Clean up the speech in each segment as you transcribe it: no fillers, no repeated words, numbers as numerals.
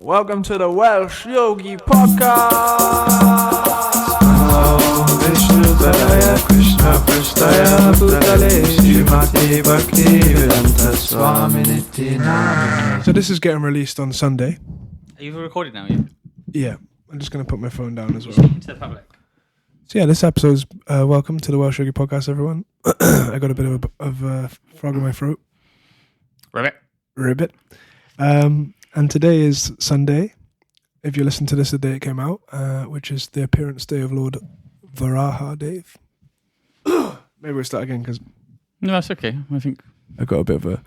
Welcome to the Welsh Yogi Podcast. So this is getting released on Sunday. Are you recording now? You? Yeah, I'm just going to put my phone down as well. Speaking to the public. So yeah, this episode's welcome to the Welsh Yogi Podcast, everyone. I got a bit of frog in my throat. Ribbit. And today is Sunday, if you listen to this the day it came out, which is the appearance day of Lord Varaha Dave. Maybe we'll start again because... No, that's okay. I think... I got a bit of a...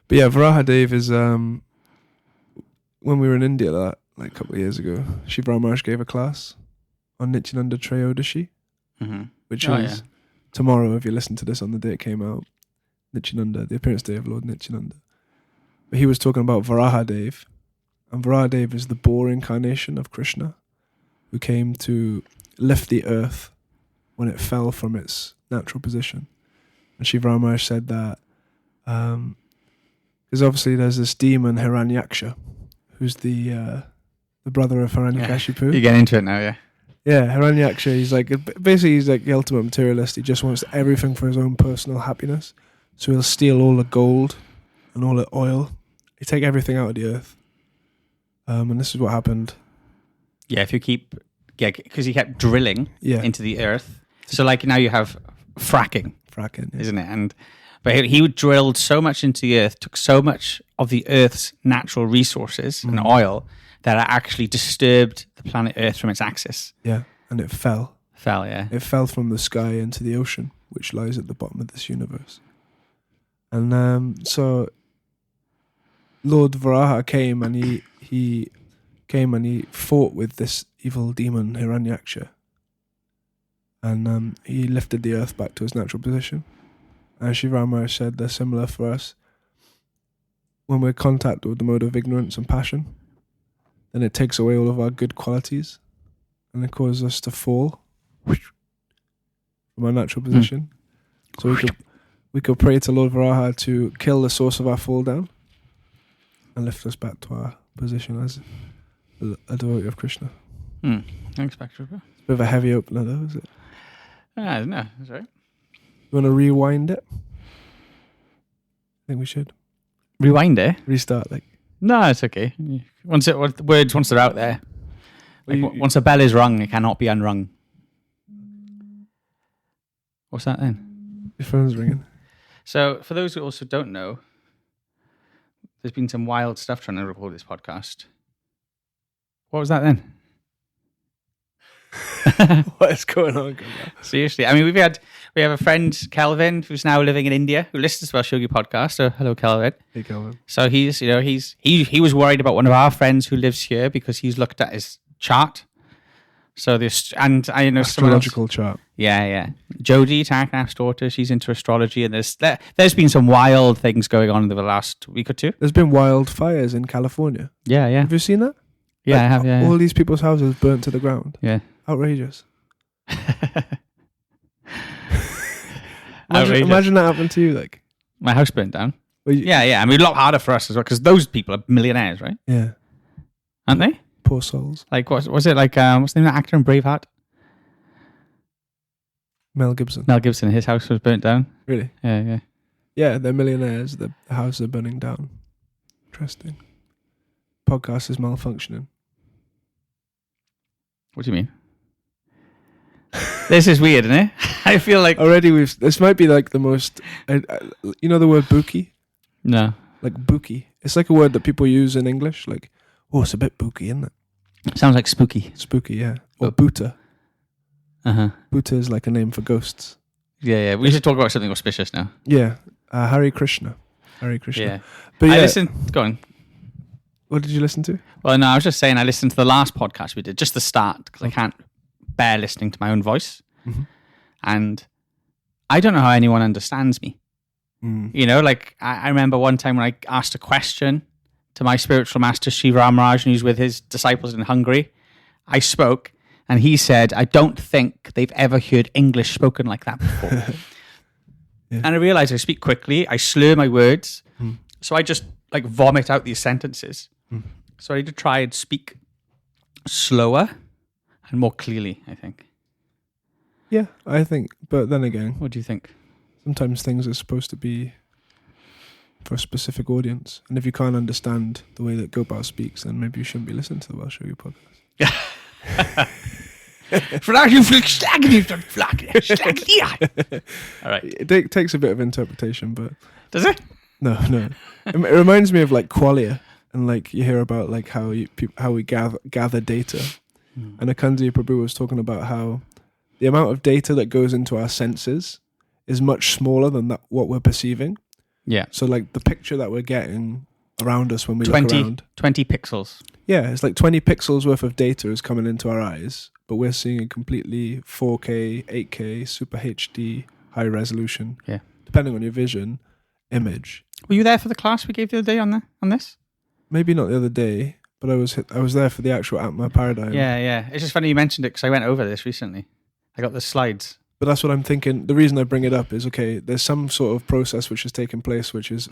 But yeah, Varaha Dave is... when we were in India, a couple of years ago, Shiva Maharaj gave a class on Nityananda Trayodashi, which is tomorrow, if you listen to this on the day it came out. Nityananda, the appearance day of Lord Nityananda. But he was talking about Varaha Dave. And Varaha Deva is the boar incarnation of Krishna, who came to lift the earth when it fell from its natural position. And Shiva Maharaj said that because obviously there's this demon Hiranyaksha, who's the brother of Hiranyakashipu. You get into it now, yeah. Yeah, Hiranyaksha. He's like the ultimate materialist. He just wants everything for his own personal happiness. So he'll steal all the gold and all the oil. He'll take everything out of the earth. And this is what happened. Yeah, if you keep... Yeah, because he kept drilling into the earth. So like now you have fracking, isn't it? But he drilled so much into the earth, took so much of the earth's natural resources and oil that it actually disturbed the planet Earth from its axis. Yeah, and it fell. Yeah. It fell from the sky into the ocean, which lies at the bottom of this universe. And so Lord Varaha came and he fought with this evil demon Hiranyaksha, and he lifted the earth back to its natural position. And Shiva Maharaj said they're similar for us. When we're contacted with the mode of ignorance and passion, then it takes away all of our good qualities, and it causes us to fall from our natural position. So we could pray to Lord Varaha to kill the source of our fall down and lift us back to our position as a devotee of Krishna. Thanks, Bhakta-rupa. It's a bit of a heavy opener though, is it? No, that's right. You want to rewind it? I think we should. Rewind it? Restart, No, it's okay. Once they're out there. Once a bell is rung, it cannot be unrung. What's that then? Your phone's ringing. So, for those who also don't know, there's been some wild stuff trying to record this podcast. What was that then? What is going on? Seriously, I mean, we have a friend, Kelvin, who's now living in India, who listens to our Yogi podcast. So, hello, Kelvin. Hey, Kelvin. So he was worried about one of our friends who lives here because he's looked at his chart. So this, and I know astrological chart. Yeah. Jodie, Taraknath's daughter, she's into astrology, and there's been some wild things going on in the last week or two. There's been wildfires in California. Yeah. Have you seen that? Yeah, I have. Yeah. All these people's houses burnt to the ground. Yeah. Outrageous. Imagine that happened to you, my house burnt down. Well, I mean, a lot harder for us as well because those people are millionaires, right? Yeah, aren't they? Poor souls. Like, what was it like? What's the name of the actor in Braveheart? Mel Gibson. His house was burnt down. Really? Yeah. Yeah, they're millionaires. The houses are burning down. Interesting. Podcast is malfunctioning. What do you mean? This is weird, isn't it? I feel like already this might be like the most. You know the word bookie? No. Like bookie. It's like a word that people use in English. Like, oh, it's a bit booky, isn't it? Sounds like spooky. Spooky, yeah. Or Bhuta. Bhuta is like a name for ghosts. Yeah. We should talk about something auspicious now. Yeah. Hare Krishna. Yeah. But yeah. I listened. Go on. What did you listen to? Well, no, I was just saying I listened to the last podcast we did, just the start, because I can't bear listening to my own voice. Mm-hmm. And I don't know how anyone understands me. You know, like I remember one time when I asked a question to my spiritual master, Shiva Maharaj, and he was with his disciples in Hungary. I spoke, and he said, I don't think they've ever heard English spoken like that before. And I realized I speak quickly, I slur my words, so I just like vomit out these sentences. So I need to try and speak slower and more clearly, I think. Yeah, I think. But then again, What do you think? sometimes things are supposed to be for a specific audience. And if you can't understand the way that Gopal speaks, then maybe you shouldn't be listening to the Welsh Yogi podcast. All right. It takes a bit of interpretation, but... Does it? No. It reminds me of like qualia, and like you hear about like how we gather data. And Akanji Prabhu was talking about how the amount of data that goes into our senses is much smaller than what we're perceiving. Yeah. So like the picture that we're getting around us when we look around. 20 pixels. Yeah, it's like 20 pixels worth of data is coming into our eyes, but we're seeing a completely 4K, 8K, Super HD, high resolution. Yeah. Depending on your vision, image. Were you there for the class we gave the other day on this? Maybe not the other day, but I was there for the actual Atma Paradigm. Yeah. It's just funny you mentioned it because I went over this recently. I got the slides. But that's what I'm thinking. The reason I bring it up is, okay, there's some sort of process which is taking place, which is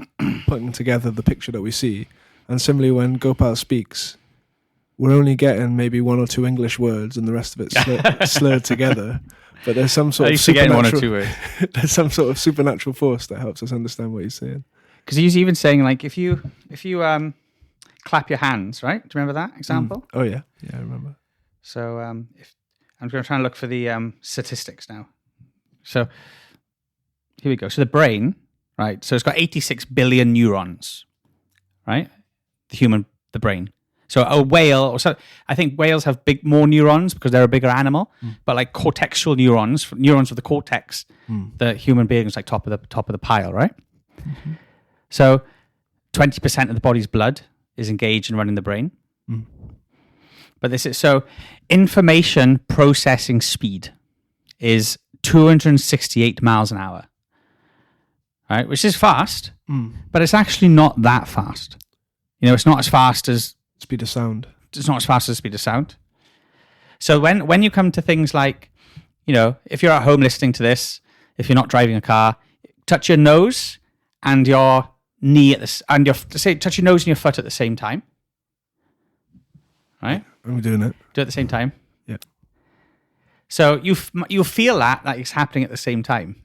putting together the picture that we see. And similarly, when Gopal speaks, we're only getting maybe one or two English words and the rest of it slurred together. But there's some sort of one or two words. There's some sort of supernatural force that helps us understand what he's saying. Because he's even saying, like, if you clap your hands, right? Do you remember that example? Oh yeah, I remember. So if I'm going to try and look for the statistics now. So here we go. So the brain, right? So it's got 86 billion neurons, right? The brain. So a whale, I think whales have more neurons because they're a bigger animal. But like cortexual neurons of the cortex, the human being is like top of the pile, right? Mm-hmm. So 20% of the body's blood is engaged in running the brain. But information processing speed is 268 miles an hour, right? Which is fast, but it's actually not that fast. It's not as fast as speed of sound. It's not as fast as speed of sound. So when you come to things like, if you're at home listening to this, if you're not driving a car, touch your nose and your knee touch your nose and your foot at the same time. Right? I'm doing it. Do it at the same time. Yeah. So you feel that it's happening at the same time.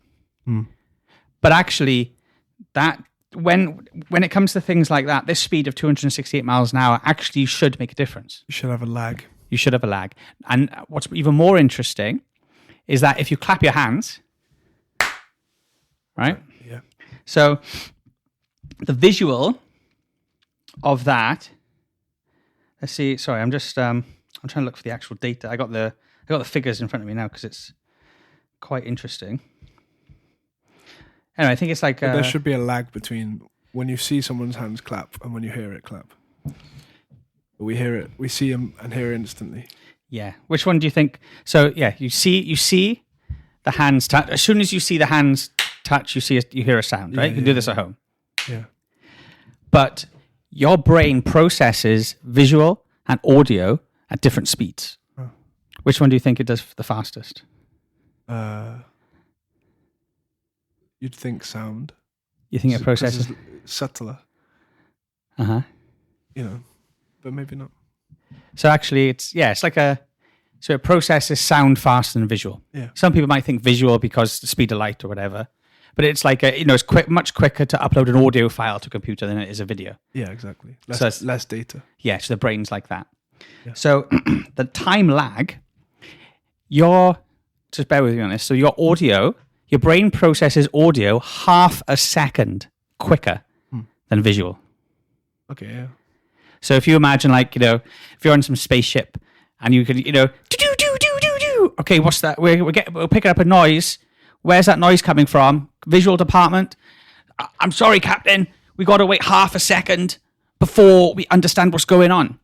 But actually, that when it comes to things like that, this speed of 268 miles an hour actually should make a difference. You should have a lag. And what's even more interesting is that if you clap your hands, right? Yeah. So the visual of that. Let's see. Sorry, I'm just I'm trying to look for the actual data. I got the figures in front of me now because it's quite interesting. Anyway, I think it's like there should be a lag between when you see someone's hands clap and when you hear it clap. We hear it, we see them and hear it instantly. Yeah. Which one do you think? So yeah, you see the hands touch. As soon as you see the hands touch, you hear a sound, right? You can do this at home. Yeah. But your brain processes visual and audio at different speeds. Oh. Which one do you think it does the fastest? You'd think sound. You think it processes subtler? But maybe not. So actually, it's like so it processes sound faster than visual. Yeah. Some people might think visual because the speed of light or whatever, but it's like it's much quicker to upload an audio file to a computer than it is a video. Yeah, exactly. Less data. Yeah, so the brain's like that. Yeah. So the time lag, just bear with me on this. So your brain processes audio half a second quicker than visual. Okay, yeah. So if you imagine if you're on some spaceship and you can, do. Okay, what's that? We're picking up a noise. Where's that noise coming from? Visual department. I'm sorry, Captain. We got to wait half a second before we understand what's going on.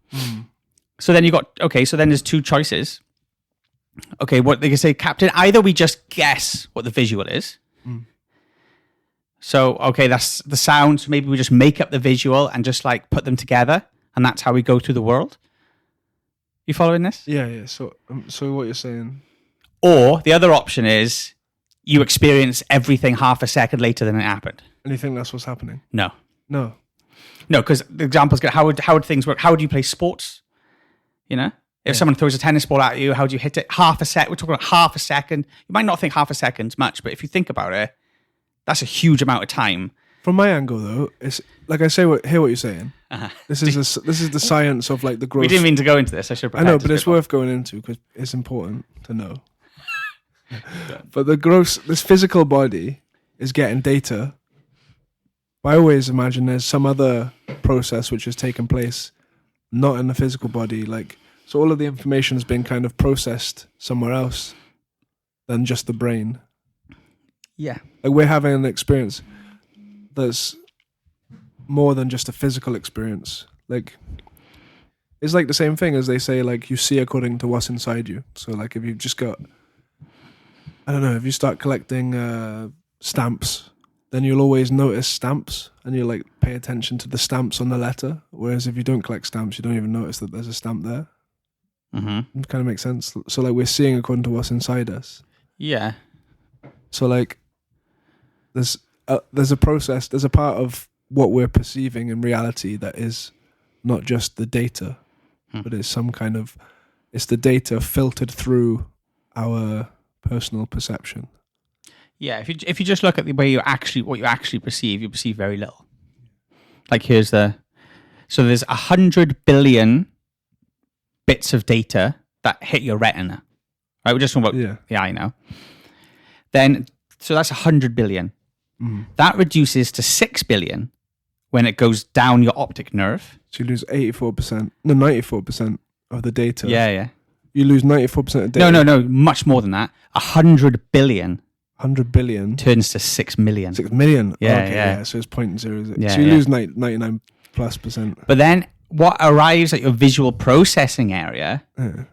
So then so then there's two choices. Okay, what they can say, Captain, either we just guess what the visual is. So, okay, that's the sound. So maybe we just make up the visual and just put them together. And that's how we go through the world. You following this? Yeah. So what you're saying? Or the other option is you experience everything half a second later than it happened. And you think that's what's happening? No. No, because the example's good. How would things work? How would you play sports? You know, if someone throws a tennis ball at you, how do you hit it? Half a sec. We're talking about half a second. You might not think half a second's much, but if you think about it, that's a huge amount of time. From my angle, though, it's like I say. Hear what you're saying. This is the science of like the gross. We didn't mean to go into this. I should. I know, but it's worth going into because it's important to know. But this physical body is getting data. I always imagine there's some other process which has taken place, not in the physical body. Like, so all of the information has been kind of processed somewhere else than just the brain. Yeah. Like we're having an experience that's more than just a physical experience. Like, it's like the same thing as they say, like, you see according to what's inside you. So, like, if you've just got, I don't know, if you start collecting stamps, then you'll always notice stamps and you'll like pay attention to the stamps on the letter. Whereas if you don't collect stamps, you don't even notice that there's a stamp there. It kind of makes sense. So like we're seeing according to what's inside us. Yeah. So like there's a process, there's a part of what we're perceiving in reality that is not just the data, but it's some kind of, it's the data filtered through our personal perception. Yeah, if you just look at the way what you actually perceive, you perceive very little. Like so there's 100 billion bits of data that hit your retina. Right, we're just talking about the eye now. Then, so that's 100 billion. That reduces to 6 billion when it goes down your optic nerve. So you lose 94% of the data. Yeah. You lose 94% of data. No, much more than that. 100 billion. 100 billion turns to 6 million. 6 million? Yeah, okay, yeah. So it's 0.0. Yeah, so you lose 99+%. But then what arrives at your visual processing area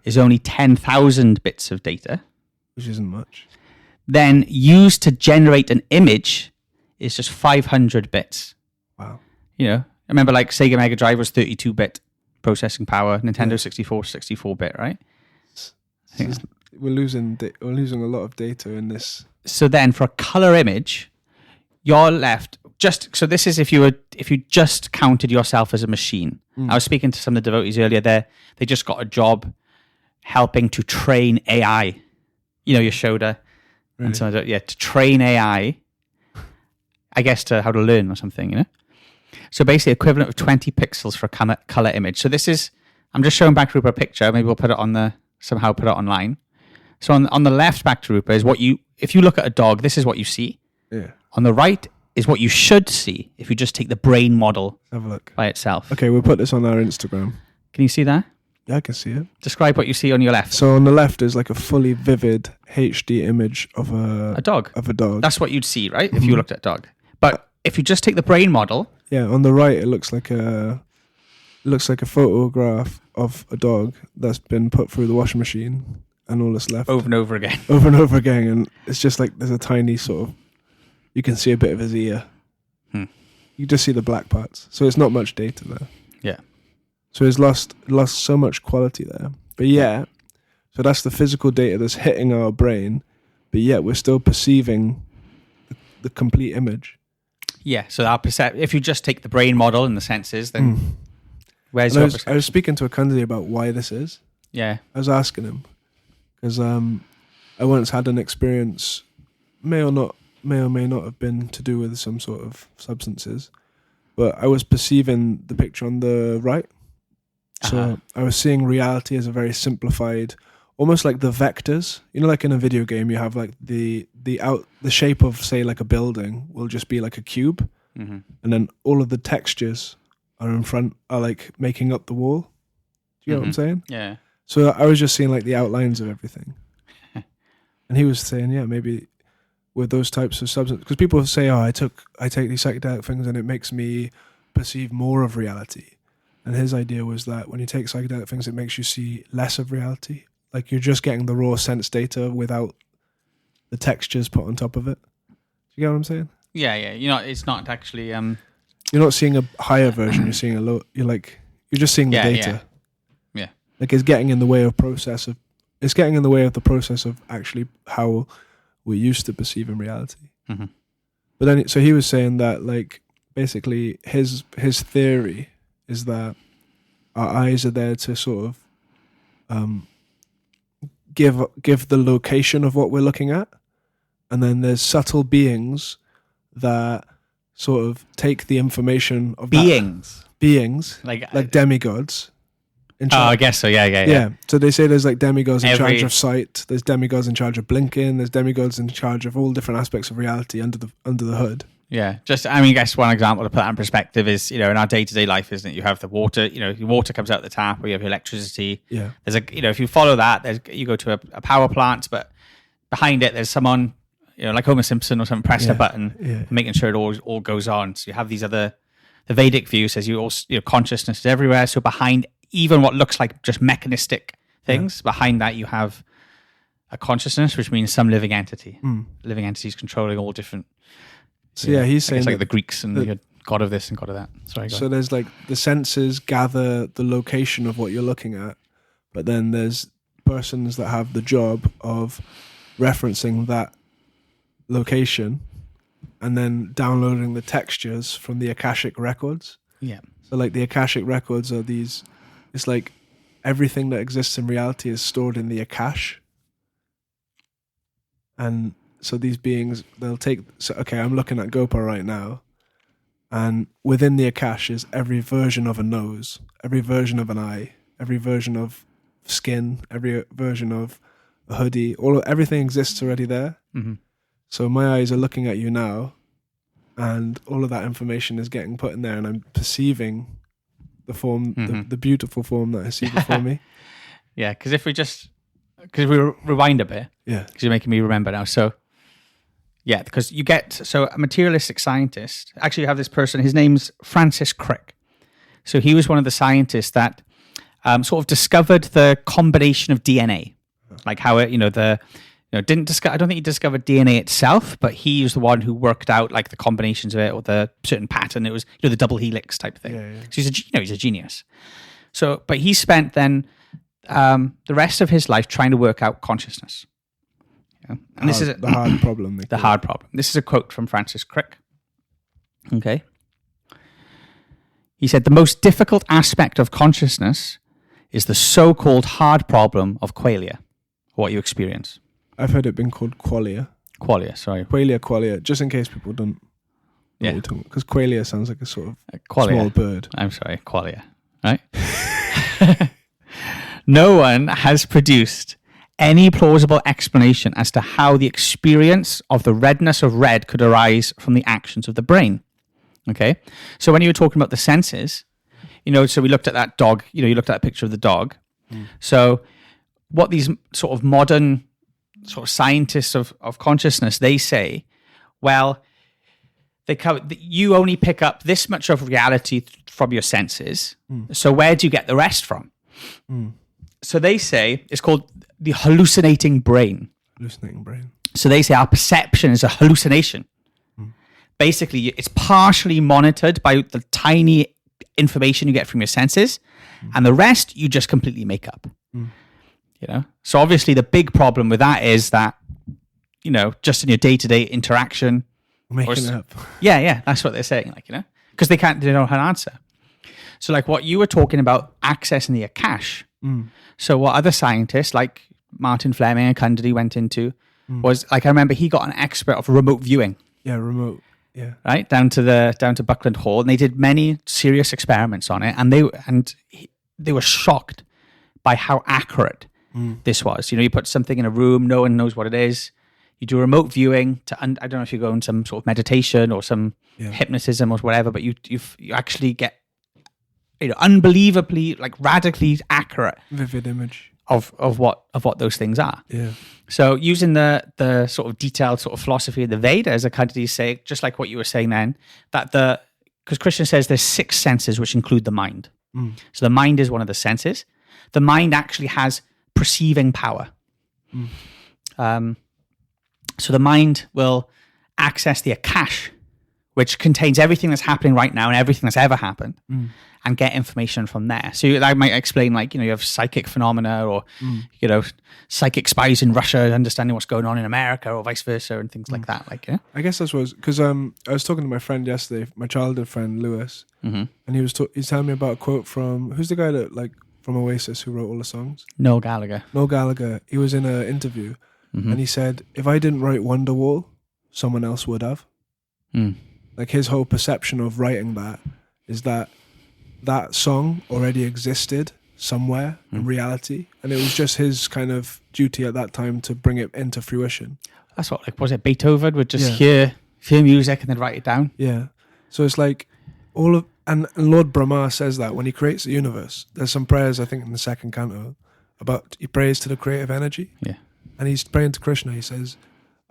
is only 10,000 bits of data. Which isn't much. Then used to generate an image is just 500 bits. Wow. You know, I remember like Sega Mega Drive was 32-bit processing power, Nintendo 64-bit, right? We're losing a lot of data in this. So then for a color image, you're left so this is if you just counted yourself as a machine. I was speaking to some of the devotees earlier. They just got a job helping to train AI. You know, Yashoda. Really? And so to train AI, I guess to how to learn or something, you know? So basically equivalent of 20 pixels for a color image. So this is, I'm just showing Bhakta-rupa a picture. Maybe we'll put it somehow put it online. So on the left, Bhakta-rupa is if you look at a dog, this is what you see. Yeah. On the right is what you should see if you just take the brain model Have a look by itself. Okay, we'll put this on our Instagram. Can you see that? Yeah, I can see it. Describe what you see on your left. So on the left is like a fully vivid HD image of a dog. Of a dog. That's what you'd see, right? If you looked at a dog. But if you just take the brain model. Yeah, on the right it looks like a photograph of a dog that's been put through the washing machine and all that's left. Over and over again. Over and over again. And it's just like there's a tiny sort of, you can see a bit of his ear. You just see the black parts. So it's not much data there. Yeah. So it's lost so much quality there. But yeah, so that's the physical data that's hitting our brain, but yet we're still perceiving the complete image. Yeah, so if you just take the brain model and the senses, then where's your perception? I was speaking to a candidate about why this is. Yeah. I was asking him, because I once had an experience, may or may not have been to do with some sort of substances, but I was perceiving the picture on the right. So I was seeing reality as a very simplified, almost like the vectors. You know, like in a video game, you have like the shape of, say, like a building will just be like a cube, and then all of the textures are like making up the wall. Do you know what I'm saying? Yeah. So I was just seeing like the outlines of everything, and he was saying, yeah, maybe with those types of substances, because people say, oh, I take these psychedelic things and it makes me perceive more of reality. And his idea was that when you take psychedelic things, it makes you see less of reality. Like you're just getting the raw sense data without the textures put on top of it. Do you get what I'm saying? Yeah. You know, it's not actually. You're not seeing a higher version. You're seeing a low. You're just seeing the data. Yeah. Like it's getting in the way of It's getting in the way of the process of actually how we're used to perceiving reality. But then, so he was saying that like basically his theory is that our eyes are there to sort of give the location of what we're looking at, and then there's subtle beings that sort of take the information of beings like demigods. I guess so. Yeah. So they say there's like demigods in charge of sight. There's demigods in charge of blinking. There's demigods in charge of all different aspects of reality under the hood. Yeah. I guess one example to put that in perspective is, in our day-to-day life, isn't it? You have the water. Your water comes out the tap, or you have electricity. Yeah. There's if you follow that, you go to a power plant, but behind it there's someone, like Homer Simpson or something, pressing a button, making sure it all goes on. So you have these the Vedic view says consciousness is everywhere. So behind even what looks like just mechanistic things, behind that you have a consciousness, which means some living entity. Living entities controlling all different. So he's saying like the Greeks and the god of this and god of that. Sorry. So there's like the senses gather the location of what you're looking at, but then there's persons that have the job of referencing that location and then downloading the textures from the Akashic records. Yeah. So like the Akashic records are these, it's like everything that exists in reality is stored in the Akash. And so these beings, I'm looking at Gopal right now, and within the Akash is every version of a nose, every version of an eye, every version of skin, every version of a hoodie, everything exists already there. Mm-hmm. So my eyes are looking at you now, and all of that information is getting put in there, and I'm perceiving the form, the beautiful form that I see before me. Yeah, because we rewind a bit. Yeah. Because you're making me remember now. So, yeah, because a materialistic scientist, actually you have this person, his name's Francis Crick. So he was one of the scientists that sort of discovered the combination of DNA. Like how it, I don't think he discovered DNA itself, but he was the one who worked out like the combinations of it or the certain pattern. It was the double helix type thing. Yeah. So he's a genius. So, but he spent then the rest of his life trying to work out consciousness. And this is the hard problem. The hard problem. This is a quote from Francis Crick. Okay. He said, "The most difficult aspect of consciousness is the so-called hard problem of qualia, what you experience." I've heard it been called qualia. Qualia, sorry. Qualia, just in case people don't know what you're talking about. Because qualia sounds like a sort of small bird. I'm sorry, qualia, right? No one has produced any plausible explanation as to how the experience of the redness of red could arise from the actions of the brain. Okay? So when you were talking about the senses, so we looked at that dog, you looked at that picture of the dog. So what these sort of modern sort of scientists of consciousness, they say, well, you only pick up this much of reality from your senses. So where do you get the rest from? So they say it's called the hallucinating brain. Hallucinating brain. So they say our perception is a hallucination. Basically, it's partially monitored by the tiny information you get from your senses, and the rest you just completely make up. So obviously the big problem with that is that, just in your day-to-day interaction, making it up. Yeah, that's what they're saying, because they don't know how to answer. So like what you were talking about, accessing the Akash. So what other scientists like Martin Fleming and Kundalini went into was, like, I remember he got an expert of remote viewing. Yeah, remote. Yeah. Right, down to Buckland Hall, and they did many serious experiments on it, and they were shocked by how accurate this was. You put something in a room, no one knows what it is. You do remote viewing I don't know if you go in some sort of meditation or some hypnotism or whatever, but you actually get unbelievably, like, radically accurate, vivid image of what those things are. Yeah. So using the sort of detailed sort of philosophy of the Vedas, I kind of say, just like what you were saying then, that because Krishna says there's 6 senses which include the mind. So the mind is one of the senses. The mind actually has perceiving power. So the mind will access the Akash, which contains everything that's happening right now and everything that's ever happened, and get information from there. So that might explain, like, you have psychic phenomena, or psychic spies in Russia understanding what's going on in America, or vice versa, and things like that. Like, I guess that's what, because I was talking to my friend yesterday, my childhood friend Lewis, and he was he's telling me about a quote from, who's the guy that, like, from Oasis, who wrote all the songs? Noel Gallagher. He was in an interview, and he said, if I didn't write Wonderwall, someone else would have. Like, his whole perception of writing that is that song already existed somewhere in reality, and it was just his kind of duty at that time to bring it into fruition. That's what, like, was it Beethoven would just hear music and then write it down? Yeah. So it's like and Lord Brahma says that when he creates the universe, there's some prayers, I think, in the second canto about, he prays to the creative energy. Yeah. And he's praying to Krishna. He says,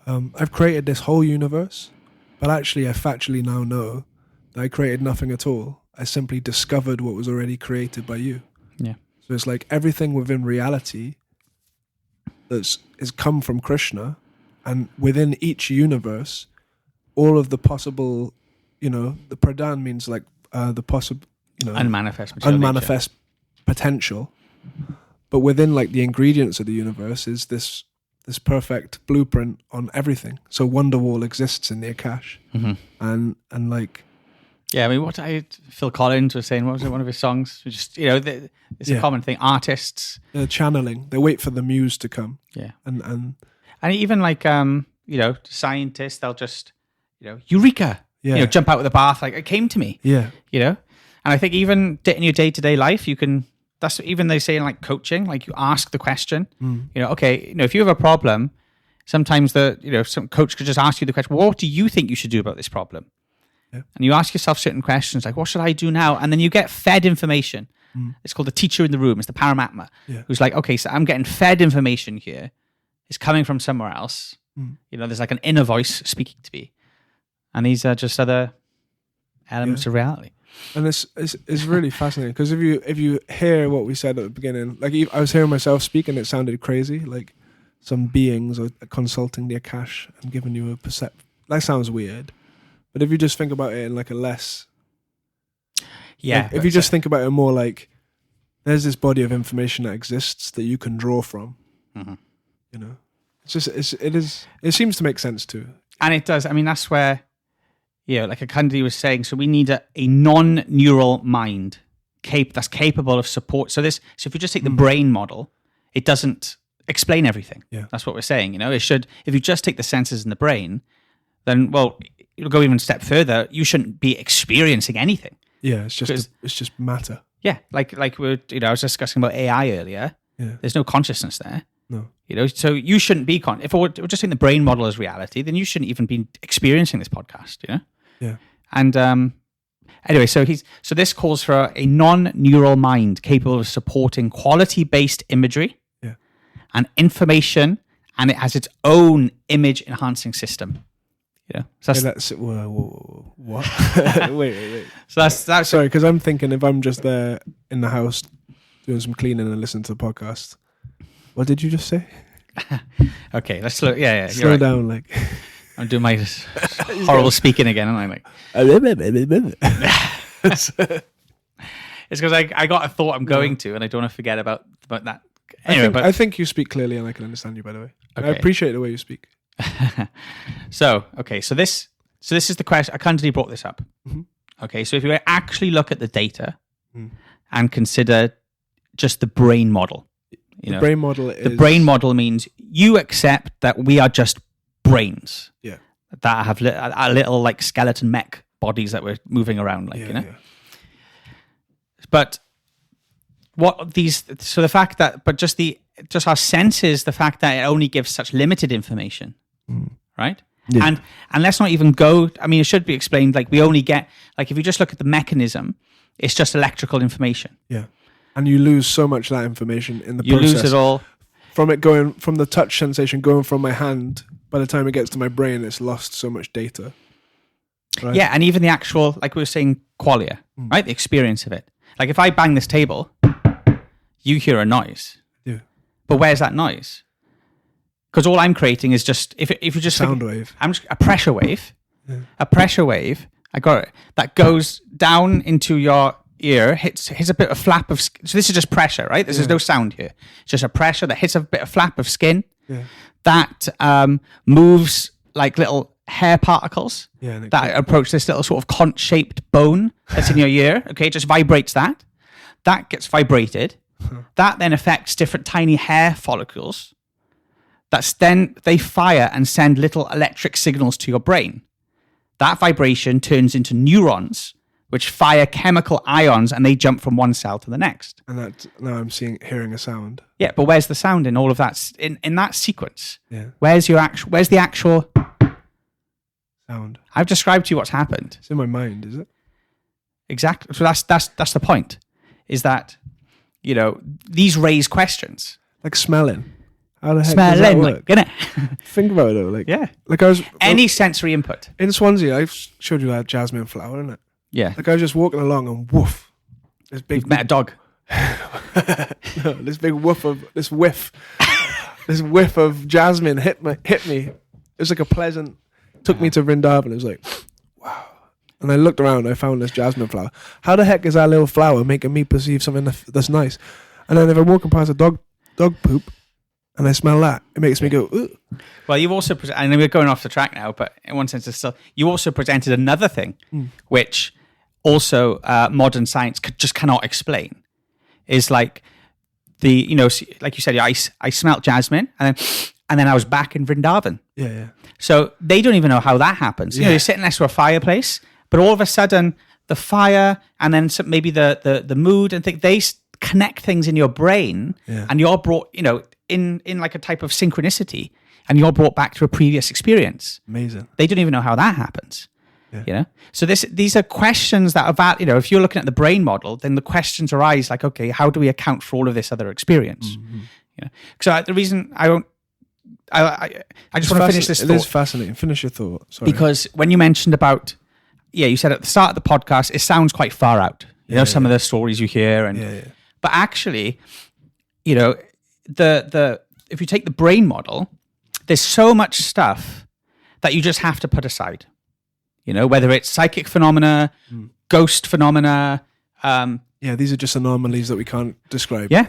I've created this whole universe, but actually I factually now know that I created nothing at all. I simply discovered what was already created by you. Yeah. So it's like everything within reality is come from Krishna, and within each universe, all of the possible, the pradhan means like the possible, unmanifest potential. But within, like, the ingredients of the universe is this perfect blueprint on everything. So Wonderwall exists in the Akash, and like. Yeah, I mean, Phil Collins was saying, what was it, one of his songs? Just, it's a common thing. Artists. They're channeling. They wait for the muse to come. Yeah. And even like, scientists, they'll just, eureka, jump out of the bath. Like, it came to me. Yeah. And I think even in your day-to-day life, you can, that's even they say in, like, coaching, like, you ask the question, okay, if you have a problem, sometimes some coach could just ask you the question, well, what do you think you should do about this problem? Yeah. And you ask yourself certain questions like, what should I do now? And then you get fed information. It's called the teacher in the room. It's the Paramatma, who's like, okay, so I'm getting fed information here. It's coming from somewhere else. There's like an inner voice speaking to me. And these are just other elements of reality. And it's really fascinating, because if you hear what we said at the beginning, like, I was hearing myself speak and it sounded crazy, like some beings are consulting the Akash and giving you a perception. That sounds weird. But if you just think about it in like a less... Yeah. Like, if you just think about it more like, there's this body of information that exists that you can draw from. It's just, it seems to make sense too. And it does. I mean, that's where, like Akandi was saying, so we need a non-neural mind that's capable of support. So if you just take the brain model, it doesn't explain everything. Yeah. That's what we're saying. It should, if you just take the senses in the brain, then, well, it'll go even a step further. You shouldn't be experiencing anything. Yeah, it's just matter. Yeah, like we're, I was discussing about AI earlier. Yeah. There's no consciousness there. No. So you shouldn't be if we're just in the brain model as reality, then you shouldn't even be experiencing this podcast. Yeah. And anyway, so this calls for a non-neural mind capable of supporting quality-based imagery, and information, and it has its own image enhancing system. So that's what? wait. So that's sorry, because I'm thinking, if I'm just there in the house doing some cleaning and listening to the podcast, what did you just say? Okay, let's slow. Yeah, slow down. Like, I'm doing my horrible speaking again, aren't I? Like, it's because I got a thought I'm going to, and I don't want to forget about that. Anyway, I think you speak clearly, and I can understand you. By the way, okay. I appreciate the way you speak. So this is the question. Akandi brought this up. Mm-hmm. Okay, so if you actually look at the data and consider just the brain model, the brain model means you accept that we are just brains. Yeah, that have a little like skeleton mech bodies that we're moving around like. Yeah. But the fact that, but just our senses, the fact that it only gives such limited information. Right? Yeah. And let's not even go, I mean, it should be explained, like, we only get, like, if you just look at the mechanism, it's just electrical information. Yeah. And you lose so much of that information in the process. You lose it all. From it going, from the touch sensation going from my hand, by the time it gets to my brain, it's lost so much data. Right? Yeah, and even the actual, like we were saying, qualia, right? The experience of it. Like, if I bang this table, you hear a noise. Yeah. But where's that noise? Because all I'm creating is just, if you just sound wave. I'm just a pressure wave. Yeah. A pressure wave I got it. That goes down into your ear, hits a bit of flap of skin. So this is just pressure, right? This is no sound here. It's just a pressure that hits a bit of flap of skin. Yeah. That moves like little hair particles that approach this little sort of conch-shaped bone that's in your ear. Okay, it just vibrates that. That gets vibrated. That then affects different tiny hair follicles. Then they fire and send little electric signals to your brain. That vibration turns into neurons, which fire chemical ions, and they jump from one cell to the next. And that now I'm hearing a sound. Yeah, but where's the sound in all of that? In that sequence? Yeah. Where's the actual sound? I've described to you what's happened. It's in my mind, is it? Exactly. So that's the point. Is that these raise questions like smelling. How the heck does that work? Innit? Think about it though. Like any sensory input in Swansea. I've showed you that jasmine flower, isn't it? Yeah. Like I was just walking along and woof. This big. You've met a dog. No, this big whiff of jasmine hit me. It was like a pleasant. Took me to Vrindavan. It was like, wow. And I looked around. I found this jasmine flower. How the heck is that little flower making me perceive something that's nice? And then if I'm walking past a dog poop, and I smell that, it makes me go, ooh. Well, you've also and we're going off the track now, but in one sense, you also presented another thing, which also modern science just cannot explain. Is like like you said, I smelt jasmine, and then I was back in Vrindavan. Yeah. So they don't even know how that happens. You're sitting next to a fireplace, but all of a sudden the fire, and then maybe the mood and they connect things in your brain, and you're brought, in like a type of synchronicity, and you're brought back to a previous experience. Amazing. They don't even know how that happens. So these are questions that are about, if you're looking at the brain model, then the questions arise like, okay, how do we account for all of this other experience? So the reason I just want to finish this thought. It is fascinating. Finish your thought. Sorry. Because when you mentioned about, you said at the start of the podcast, it sounds quite far out. Some of the stories you hear, but actually, if you take the brain model, there's so much stuff that you just have to put aside. Whether it's psychic phenomena, ghost phenomena. These are just anomalies that we can't describe. Yeah.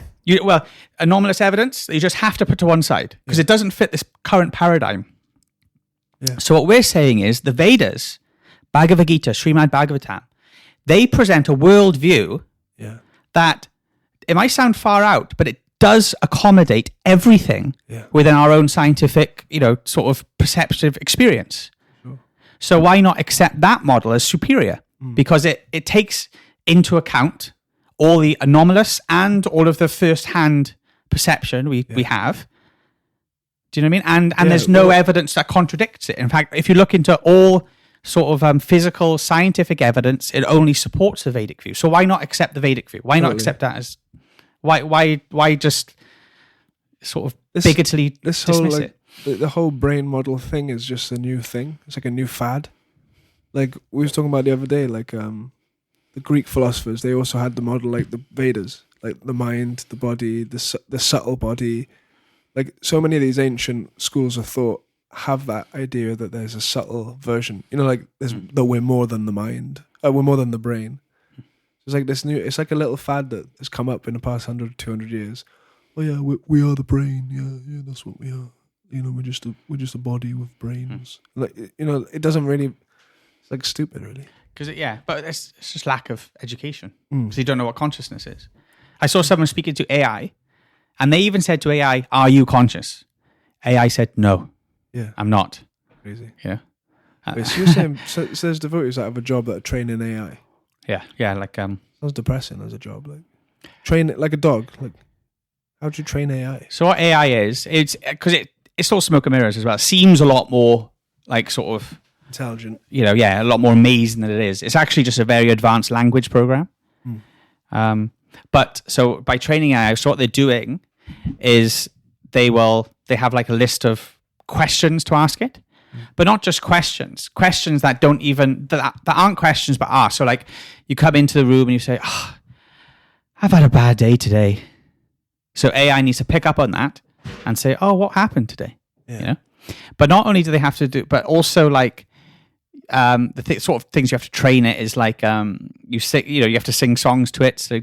Anomalous evidence that you just have to put to one side because it doesn't fit this current paradigm. Yeah. So what we're saying is the Vedas, Bhagavad Gita, Srimad Bhagavatam, they present a worldview that it might sound far out, but it does accommodate everything within our own scientific, sort of perceptive experience. Sure. So why not accept that model as superior? Because it takes into account all the anomalous and all of the first-hand perception we have. Do you know what I mean? And there's no evidence that contradicts it. In fact, if you look into all sort of physical, scientific evidence, it only supports the Vedic view. So why not accept the Vedic view? Why not accept that as... Why just sort of bigotedly dismiss it? The whole brain model thing is just a new thing. It's like a new fad. Like we was talking about the other day, like the Greek philosophers, they also had the model like the Vedas, like the mind, the body, the subtle body. Like so many of these ancient schools of thought have that idea that there's a subtle version. That we're more than the mind, we're more than the brain. It's like it's like a little fad that has come up in the past 100, 200 years. Oh yeah, we are the brain. Yeah, that's what we are. We're just a body with brains. Like it doesn't really. It's like stupid, really. But it's just lack of education because you don't know what consciousness is. I saw someone speaking to AI, and they even said to AI, "Are you conscious?" AI said, "No, I'm not." Crazy. Yeah. Wait, so you're saying so there's devotees that have a job that are training AI? Yeah, like sounds depressing as a job. Like train it like a dog. Like how do you train AI? So what AI is, it's because it's all smoke and mirrors as well. It seems a lot more like sort of intelligent. A lot more amazing than it is. It's actually just a very advanced language program. But so by training AI, so what they're doing is they have like a list of questions to ask it. But not just questions that don't even, that aren't questions, but are. So like you come into the room and you say, I've had a bad day today. So AI needs to pick up on that and say, what happened today? Yeah. But not only do they have to do, but also like sort of things you have to train it is like you have to sing songs to it. So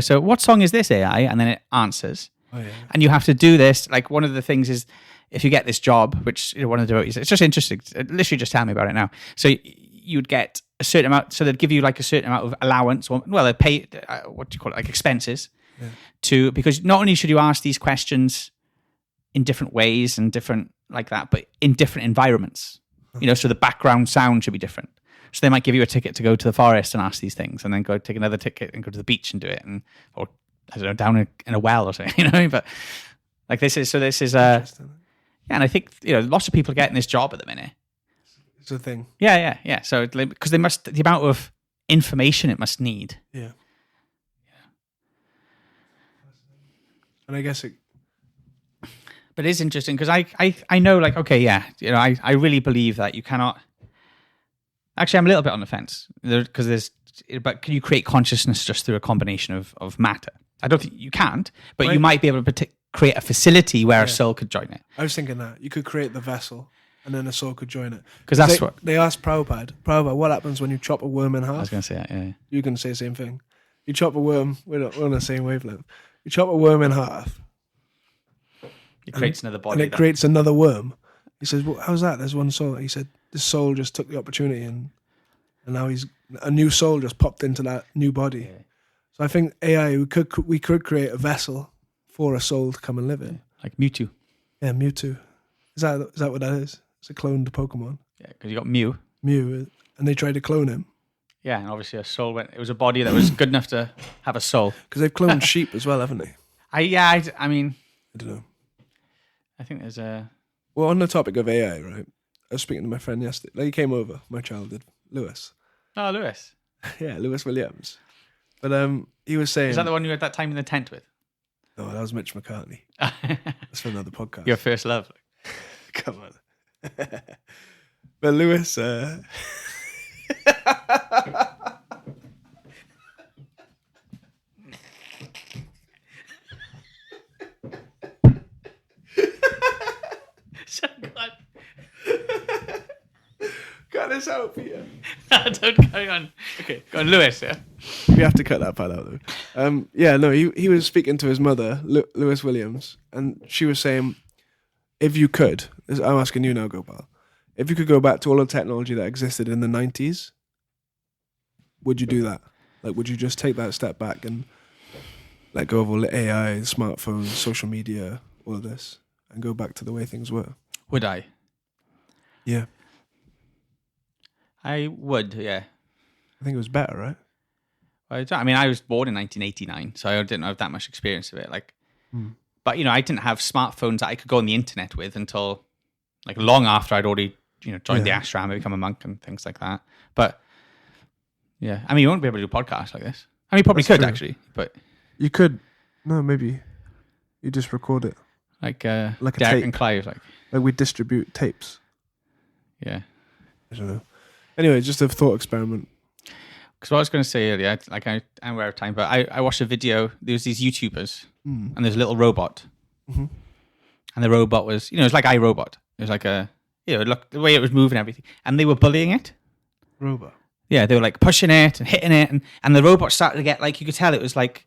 so what song is this, AI? And then it answers. Oh, yeah. And you have to do this. Like one of the things is if you get this job, which one of the devotees, it's just interesting. Literally, just tell me about it now. So you'd get a certain amount. So they'd give you like a certain amount of allowance, or they'd pay what do you call it, like expenses, because not only should you ask these questions in different ways and different like that, but in different environments. So the background sound should be different. So they might give you a ticket to go to the forest and ask these things, and then go take another ticket and go to the beach and do it, or I don't know, down in a well or something. But like this is yeah, and I think lots of people are getting this job at the minute. It's a thing. Yeah. So because the amount of information it must need. Yeah. And I guess it. But it's interesting because I know, like, okay, yeah, I really believe that you cannot. Actually, I'm a little bit on the fence but can you create consciousness just through a combination of matter? I don't think you can't, but you might be able to create a facility where a soul could join it. I was thinking that you could create the vessel, and then a soul could join it. Because that's what they asked Prabhupada, what happens when you chop a worm in half? I was going to say that. Yeah. You can say the same thing. You chop a worm. We're on the same wavelength. You chop a worm in half. It creates another body. And it creates another worm. He says, well, how's that? There's one soul. He said, this soul just took the opportunity and now a new soul just popped into that new body. Yeah. So I think AI, we could create a vessel for a soul to come and live in. Like Mewtwo. Yeah, Mewtwo. Is that what that is? It's a cloned Pokemon. Yeah, because you got Mew. And they tried to clone him. Yeah, and obviously a soul it was a body that was good enough to have a soul. Because they've cloned sheep as well, haven't they? I mean... I don't know. I think there's a... Well, on the topic of AI, right? I was speaking to my friend yesterday. Like, he came over, my child did, Lewis. Oh, Lewis. Yeah, Lewis Williams. But he was saying... Is that the one you had that time in the tent with? No, that was Mitch McCartney. That's for another podcast. Your first love. Come on. But Lewis... Cut this out, Peter. No, don't carry on. Okay, go on, Lewis. Yeah, we have to cut that part out though. He was speaking to his mother, Lewis Williams, and she was saying, if you could, I'm asking you now, Gopal, if you could go back to all the technology that existed in the 90s, would you do that? Like, would you just take that step back and let go of all the AI, smartphones, social media, all of this, and go back to the way things were? Would I? Yeah. I would, yeah. I think it was better, right? I mean, I was born in 1989, so I didn't have that much experience of it. But I didn't have smartphones that I could go on the internet with until like long after I'd already joined the ashram and become a monk and things like that. But yeah, I mean, you won't be able to do podcasts like this. I mean, you probably could actually, but you could. No, maybe you just record it like a Derek tape. And Clive, like we distribute tapes. Yeah, I don't know. Anyway, just a thought experiment. Because what I was going to say earlier, like I'm aware of time, but I watched a video. There was these YouTubers, and there's a little robot, and the robot was, it's like iRobot. It was like look the way it was moving, everything, and they were bullying it. Robot. Yeah, they were like pushing it and hitting it, and the robot started to get like, you could tell it was like,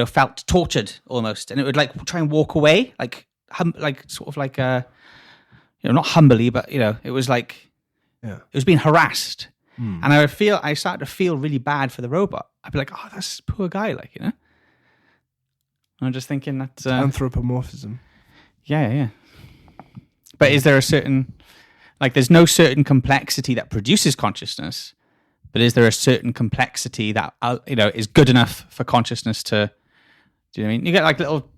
felt tortured almost, and it would like try and walk away, like sort of like not humbly, but it was like. Yeah. It was being harassed. And I started to feel really bad for the robot. I'd be like, oh, that's this poor guy, And I'm just thinking that... anthropomorphism. Yeah. But is there a certain... Like, there's no certain complexity that produces consciousness, but is there a certain complexity that, is good enough for consciousness to... Do you know what I mean? You get like little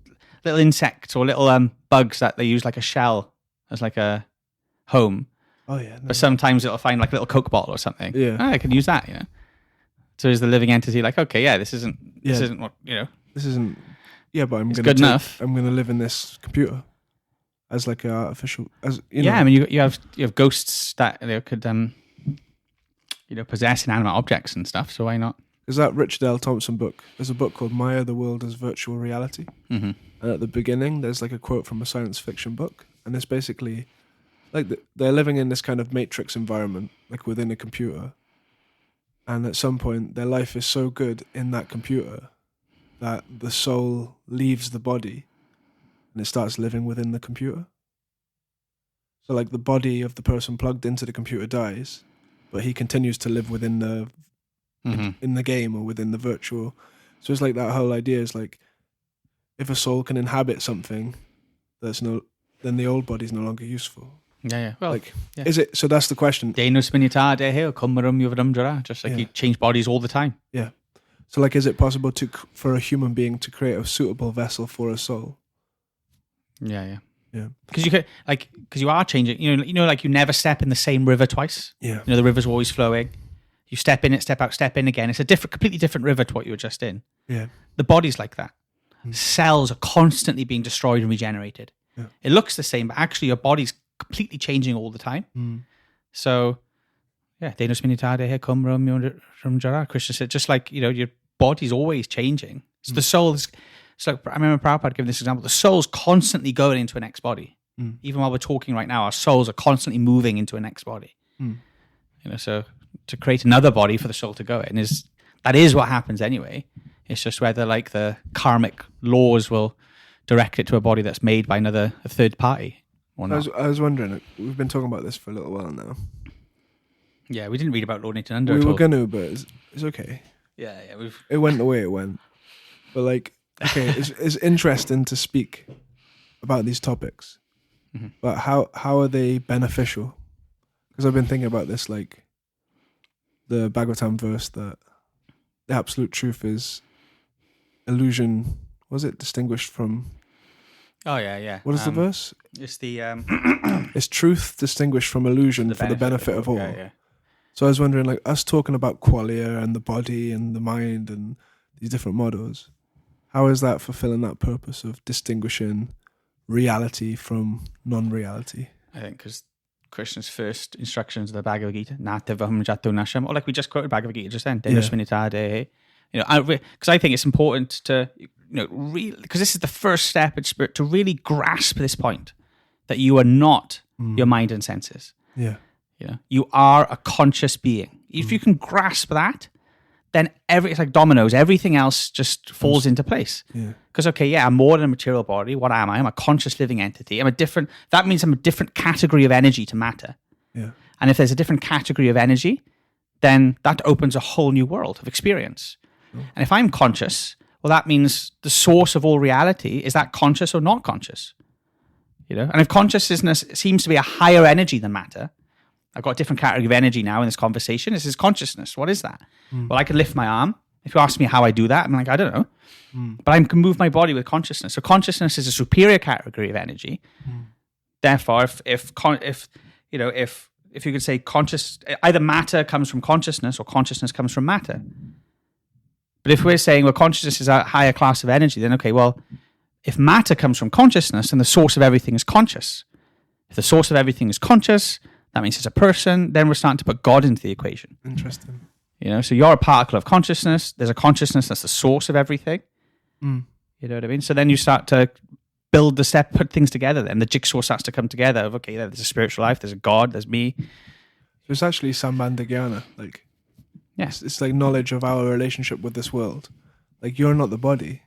insects or little bugs that they use like a shell as like a home. Oh yeah, but sometimes it'll find like a little Coke bottle or something. Yeah, I can use that. So is the living entity like, okay, yeah, this isn't what This isn't. Yeah, but I'm good enough. I'm going to live in this computer as like an artificial. Yeah, I mean, you have ghosts that could possess inanimate objects and stuff. So why not? Is that Richard L. Thompson book? There's a book called Maya: The World as Virtual Reality, and at the beginning there's like a quote from a science fiction book, and it's basically like they're living in this kind of matrix environment, like within a computer. And at some point, their life is so good in that computer that the soul leaves the body and it starts living within the computer. So like the body of the person plugged into the computer dies, but he continues to live within the in the game or within the virtual. So it's like that whole idea is like, if a soul can inhabit something, then the old body's no longer useful. Yeah. Well, like, is it? So that's the question. Just like you change bodies all the time. Yeah. So like, is it possible for a human being to create a suitable vessel for a soul? Yeah. Because you are changing. You know, like you never step in the same river twice. Yeah. You know, the river's always flowing. You step in it, step out, step in again. It's a completely different river to what you were just in. Yeah. The body's like that. Cells are constantly being destroyed and regenerated. Yeah. It looks the same, but actually your body's completely changing all the time. So, Krishna said, just like, your body's always changing. So the soul's, I remember Prabhupada giving this example, the soul's constantly going into a next body. Even while we're talking right now, our souls are constantly moving into a next body. So to create another body for the soul to go in that is what happens anyway. It's just whether like the karmic laws will direct it to a body that's made by a third party or not. I was wondering, we've been talking about this for a little while now. Yeah, we didn't read about Lord Nityananda. We were going to, but it's okay. Yeah. It went the way it went. But like, okay, it's interesting to speak about these topics. But how are they beneficial? Because I've been thinking about this, like the Bhagavatam verse that the absolute truth is illusion. Was it distinguished from? Oh yeah. What is the verse? It's the it's truth distinguished from illusion for the benefit of all. Yeah. So I was wondering, like us talking about qualia and the body and the mind and these different models, how is that fulfilling that purpose of distinguishing reality from non-reality? I think because Krishna's first instructions of the Bhagavad Gita, Natavaham Jatu Nasham, or like we just quoted Bhagavad Gita just then, because I think it's important to, because this is the first step in spirit to really grasp this point that you are not your mind and senses. Yeah. You are a conscious being. If you can grasp that, then it's like dominoes. Everything else just falls into place. Because, I'm more than a material body. What am I? I'm a conscious living entity. That means I'm a different category of energy to matter. Yeah. And if there's a different category of energy, then that opens a whole new world of experience. And if I'm conscious, well, that means the source of all reality, is that conscious or not conscious? And if consciousness seems to be a higher energy than matter, I've got a different category of energy now in this conversation. This is consciousness. What is that? Well, I can lift my arm. If you ask me how I do that, I'm like, I don't know. But I can move my body with consciousness. So consciousness is a superior category of energy. Therefore, if you could say either matter comes from consciousness or consciousness comes from matter. But if we're saying, well, consciousness is a higher class of energy, then if matter comes from consciousness, then the source of everything is conscious. If the source of everything is conscious, that means it's a person. Then we're starting to put God into the equation. Interesting. So you're a particle of consciousness. There's a consciousness that's the source of everything. You know what I mean? So then you start to put things together. Then the jigsaw starts to come together. There's a spiritual life. There's a God. There's me. So it's actually Sambandha Jnana. Like, yes, it's like knowledge of our relationship with this world. Like, you're not the body.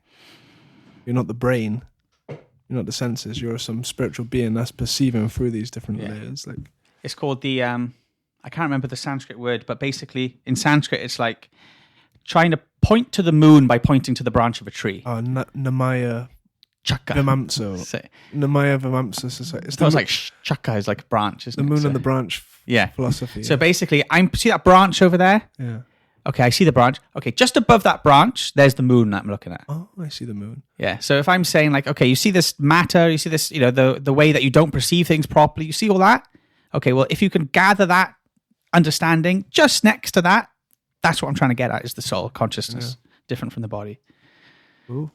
You're not the brain. You're not the senses. You're some spiritual being that's perceiving through these different layers. Like, it's called the I can't remember the Sanskrit word, but basically in Sanskrit it's like trying to point to the moon by pointing to the branch of a tree. Oh, Namaya Chaka. Vimamsa. Namaya Vimamsa Society. It's like Chaka is like a branch, isn't the it? moon and the branch philosophy. So basically, see that branch over there? Yeah. Okay, I see the branch. Okay, just above that branch, there's the moon that I'm looking at. Oh, I see the moon. Yeah. So if I'm saying like, okay, you see this matter, you see this, the way that you don't perceive things properly, you see all that? Okay, well, if you can gather that understanding just next to that, that's what I'm trying to get at, is the soul, consciousness, different from the body. Ooh.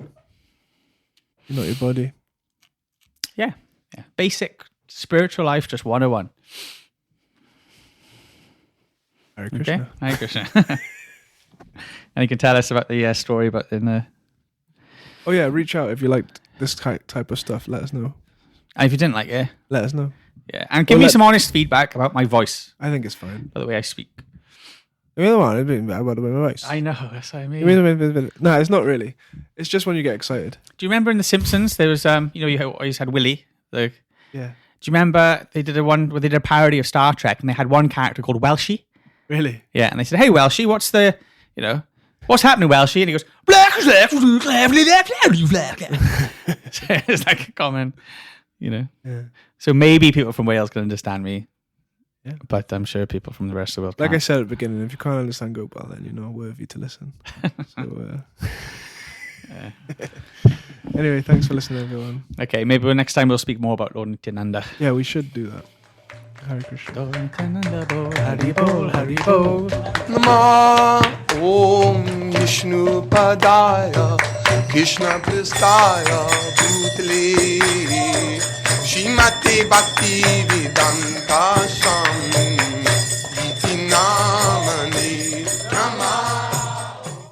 You're not your body. Yeah. Basic spiritual life, just 101. Hare Krishna. Okay, Hare Krishna. And you can tell us about the story about in the... Oh yeah, reach out if you liked this type of stuff. Let us know. And if you didn't like it... Let us know. Yeah, and give me some honest feedback about my voice. I think it's fine. By the way I speak. I mean, what? It's been bad about my voice. I know, that's what I mean. No, it's not really. It's just when you get excited. Do you remember in The Simpsons, there was, you always had Willie. Yeah. Do you remember they did a parody of Star Trek and they had one character called Welshie? Really? Yeah, and they said, hey, Welshie, what's happening, Welshie? And he goes, it's like a common, Yeah. So maybe people from Wales can understand me. Yeah. But I'm sure people from the rest of the world can't. Like I said at the beginning, if you can't understand Gopal, then you're not worthy to listen. So, anyway, thanks for listening, everyone. Okay, maybe next time we'll speak more about Lord Nityananda. Yeah, we should do that. Hare Krishna. Lord Nityananda Bol, Hari Bol, Hari Bol. Nama Om Vishnu Padaya Krishna Pristaya Bhutale Shrimate Bhakti Vedanta Swami Vitina